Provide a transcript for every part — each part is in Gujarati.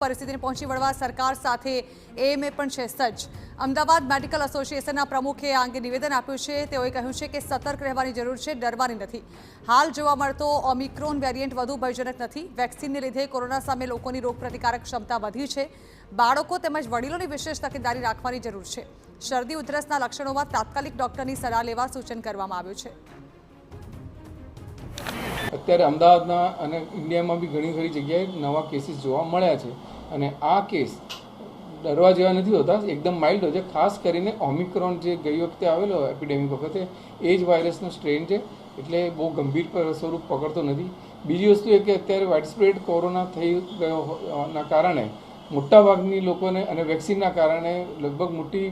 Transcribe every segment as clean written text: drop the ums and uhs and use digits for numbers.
પરિસ્થિતિને પહોંચી વળવા સરકાર સાથે એએમએ પણ છે સજ્જ। અમદાવાદ મેડિકલ એસોસિએશનના પ્રમુખે આ અંગે નિવેદન આપ્યું છે। તેઓએ કહ્યું છે કે સતર્ક રહેવાની જરૂર છે, ડરવાની નથી। હાલ જોવા મળતો ઓમિક્રોન વેરિયન્ટ વધુ ભયજનક નથી। વેક્સિનને લીધે કોરોના સામે લોકોની રોગપ્રતિકારક ક્ષમતા વધી છે। બાળકો તેમજ વડીલોની વિશેષ તકેદારી રાખવાની જરૂર છે। શરદી ઉધરસના લક્ષણોમાં તાત્કાલિક ડોક્ટરની સલાહ લેવા સૂચન કરવામાં આવ્યું છે। અત્યારે અમદાવાદના અને ઇન્ડિયામાં બી ઘણી ખરી જગ્યાએ નવા કેસીસ જોવા મળ્યા છે અને આ કેસ ડરવા જેવા નથી હોતા, એકદમ માઇલ્ડ હોય છે। ખાસ કરીને ઓમિક્રોન જે ગઈ વખતે આવેલો એપિડેમિક વખતે એ જ વાયરસનો સ્ટ્રેન છે, એટલે બહુ ગંભીર સ્વરૂપ પકડતો નથી। બીજી વસ્તુ એ કે અત્યારે વાઇડસ્પ્રેડ કોરોના થઈ ગયોના કારણે મોટાભાગની લોકોને અને વેક્સિનના કારણે લગભગ મોટી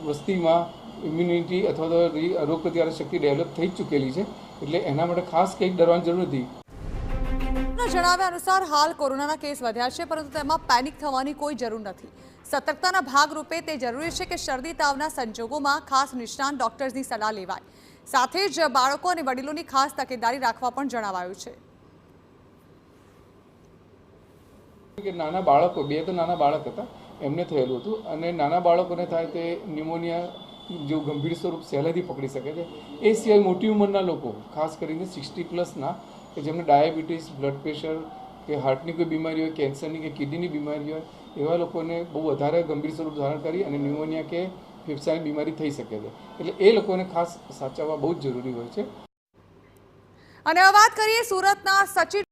વસ્તીમાં ઇમ્યુનિટી અથવા તો રોગપ્રતિકારક શક્તિ ડેવલપ થઈ જ ચૂકેલી છે, એટલે એના માટે ખાસ કંઈક ડરવાની જરૂર નથી। જણાવ્યા અનુસાર હાલ કોરોનાના કેસ વધ્યા છે, પરંતુ તેમાં પેનિક થવાની કોઈ જરૂર નથી। સતર્કતાના ભાગરૂપે તે જરૂરી છે કે શરદી તાવના સંજોગોમાં ખાસ નિષ્ણાત ડોક્ટર્સની સલાહ લેવાય। સાથે જ બાળકો અને વડીલોની ખાસ તકેદારી રાખવા પણ જણાવાયું છે। કે નાના બાળકો, બે તો નાના બાળક હતા, એમને થયેલું હતું અને નાના બાળકોને થાય તે ન્યુમોનિયા જો ગંભીર સ્વરૂપ સહેલાઈથી પકડી શકે છે। એ સિવાય મોટી ઉંમરના લોકો, ખાસ કરીને 60+ કે જેમને ડાયાબિટીસ, બ્લડ પ્રેશર કે હાર્ટની કોઈ બીમારી હોય, કેન્સરની કે કિડનીની બીમારી હોય, એવા લોકોને બહુ વધારે ગંભીર સ્વરૂપ ધારણ કરી અને ન્યુમોનિયા કે ફેફસાની બીમારી થઈ શકે છે, એટલે એ લોકોને ખાસ સાચવવા બહુ જ જરૂરી હોય છે। અને વાત કરીએ સુરતના સચિન